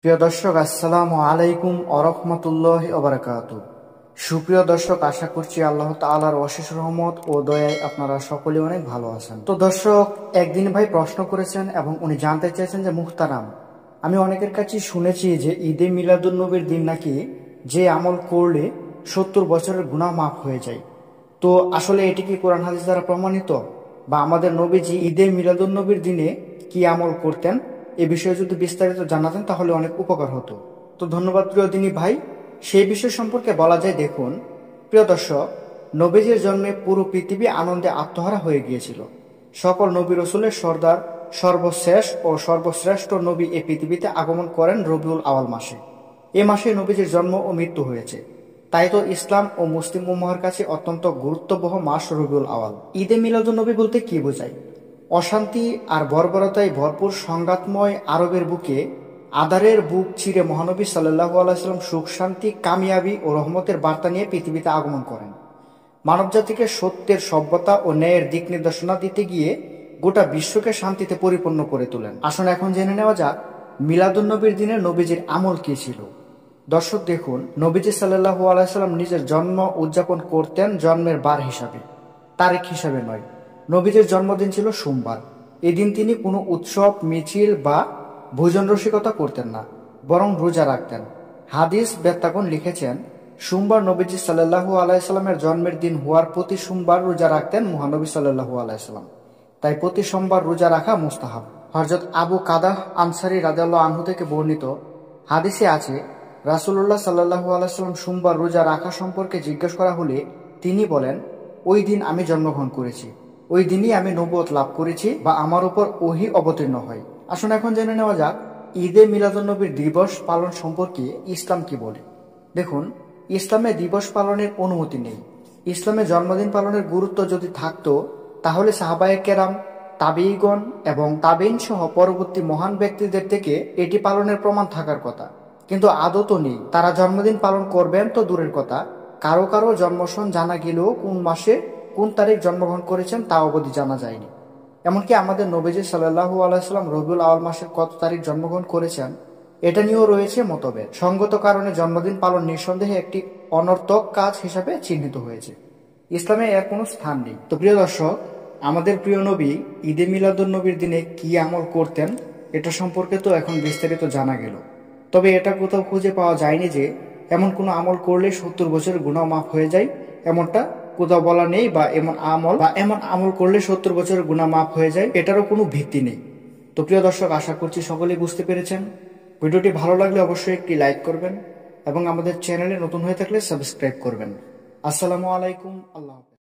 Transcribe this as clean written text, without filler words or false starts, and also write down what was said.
প্রিয় দর্শক, আসসালামু আলাইকুম ওরহমতুল্লাহি ওবারাকাতু। সুপ্রিয় দর্শক, আশা করছি আল্লাহ তাআলার অশেষ রহমত ও দয়ায় আপনারা সকলে অনেক ভালো আছেন। তো দর্শক, একদিন ভাই প্রশ্ন করেছেন এবং উনি জানতে চেয়েছেন যে মুহতারাম, আমি অনেকের কাছে শুনেছি যে ঈদে মিলাদুন্নবীর দিন নাকি যে আমল করলে 70 বছরের গুনাহ মাফ হয়ে যায়। তো আসলে এটি কি কোরআন হাদিস দ্বারা প্রমাণিত, বা আমাদের নবীজি ঈদে মিলাদুন্নবীর দিনে কি আমল করতেন, এ বিষয়ে যদি বিস্তারিত জানাতেন তাহলে অনেক উপকার হতো। তো ধন্যবাদ প্রিয় দিনী ভাই। সেই বিষয় সম্পর্কে বলা যায়, দেখুন প্রিয় দর্শক, নবীজির জন্মে পুরো পৃথিবী আনন্দে আত্মহারা হয়ে গিয়েছিল। সকল নবী রসুলের সর্দার, সর্বশেষ ও সর্বশ্রেষ্ঠ নবী এ পৃথিবীতে আগমন করেন রবিউল আওয়াল মাসে। এ মাসে নবীজির জন্ম ও মৃত্যু হয়েছে। তাই তো ইসলাম ও মুসলিম উম্মাহর কাছে অত্যন্ত গুরুত্ববহ মাস রবিউল আওয়াল। ঈদে মিলাদুন্নবী বলতে কি বোঝায়? অশান্তি আর বর্বরতায় ভরপুর সংঘাতময় আরবের বুকে আধারের বুক চিরে মহানবী সাল্লাল্লাহু আলাইহি সাল্লাম সুখ, শান্তি, কামিয়াবি ও রহমতের বার্তা নিয়ে পৃথিবীতে আগমন করেন। মানবজাতিকে সত্যের, সভ্যতা ও ন্যায়ের দিক নির্দেশনা দিতে গিয়ে গোটা বিশ্বকে শান্তিতে পরিপূর্ণ করে তোলেন। আসুন এখন জেনে নেওয়া যাক মিলাদুন্নবীর দিনে নবীজির আমল কি ছিল। দর্শক দেখুন, নবীজি সাল্লাল্লাহু আলাইহি সাল্লাম নিজের জন্ম উদযাপন করতেন জন্মের বার হিসাবে, তারিখ হিসাবে নয়। নবীজির জন্মদিন ছিল সোমবার। এদিন তিনি কোনো উৎসব, মিছিল বা ভোজন রসিকতা করতেন না, বরং রোজা রাখতেন। হাদিস বেত্তাগণ লিখেছেন, সোমবার নবীজি সাল্লাল্লাহু আলাইহি সাল্লামের জন্মের দিন হওয়ার প্রতি সোমবার রোজা রাখতেন মহানবী সাল্লাল্লাহু আলাইহি সাল্লাম। তাই প্রতি সোমবার রোজা রাখা মুস্তাহাব। হযরত আবু কাদাহ আনসারী রাদিয়াল্লাহু আনহু থেকে বর্ণিত হাদিসে আছে, রাসূলুল্লাহ সাল্লাল্লাহু আলাইহি সাল্লাম সোমবার রোজা রাখা সম্পর্কে জিজ্ঞেস করা হলে তিনি বলেন, ওই দিন আমি জন্মগ্রহণ করেছি, ওই দিনই আমি নবুয়ত লাভ করেছি বা আমার উপর ওহী অবতীর্ণ হয়। আসুন এখন জেনে নেওয়া যাক ঈদে মিলাদুন্নবীর দিবস পালন সম্পর্কে ইসলাম কি বলে। দেখুন, ইসলামে দিবস পালনের অনুমতি নেই। ইসলামে জন্মদিন পালনের গুরুত্ব যদি থাকতো তাহলে সাহাবায়ে কেরাম, তাবেঈগণ এবং তাবেঈন সহ পরবর্তী মহান ব্যক্তিদের থেকে এটি পালনের প্রমাণ থাকার কথা, কিন্তু আদতও নেই। তারা জন্মদিন পালন করবেন তো দূরের কথা, কারো কারো জন্মসন জানা গেলেও কোন মাসে কোন তারিখ জন্মগ্রহণ করেছেন তা অবধি জানা যায়নি। এমনকি আমাদের নবীজি সাল্লাল্লাহু আলাইহি সাল্লাম রবিউল আওয়াল মাসের কত তারিখ জন্মগ্রহণ করেছেন এটা নিয়েও রয়েছে মতভেদ। সঙ্গত কারণে জন্মদিন পালন নিঃসন্দেহে একটি অনর্থক কাজ হিসাবে চিহ্নিত হয়েছে। ইসলামে এর কোনো স্থান নেই। তো প্রিয় দর্শক, আমাদের প্রিয় নবী ঈদে মিলাদুন্নবীর দিনে কি আমল করতেন এটা সম্পর্কে তো এখন বিস্তারিত জানা গেল। তবে এটা কোথাও খুঁজে পাওয়া যায়নি যে এমন কোনো আমল করলে 70 বছরের গুনাহ মাফ হয়ে যায়, এমনটা কোথাও বলা নেই। বা এমন আমল করলে 70 বছরের গুনাহ মাফ হয়ে যায়, এটারও কোনো ভিত্তি নেই। তো প্রিয় দর্শক, আশা করছি সকলেই বুঝতে পেরেছেন। ভিডিওটি ভালো লাগলে অবশ্যই একটি লাইক করবেন এবং আমাদের চ্যানেলে নতুন হয়ে থাকলে সাবস্ক্রাইব করবেন। আসসালামু আলাইকুম। আল্লাহ হাফেজ।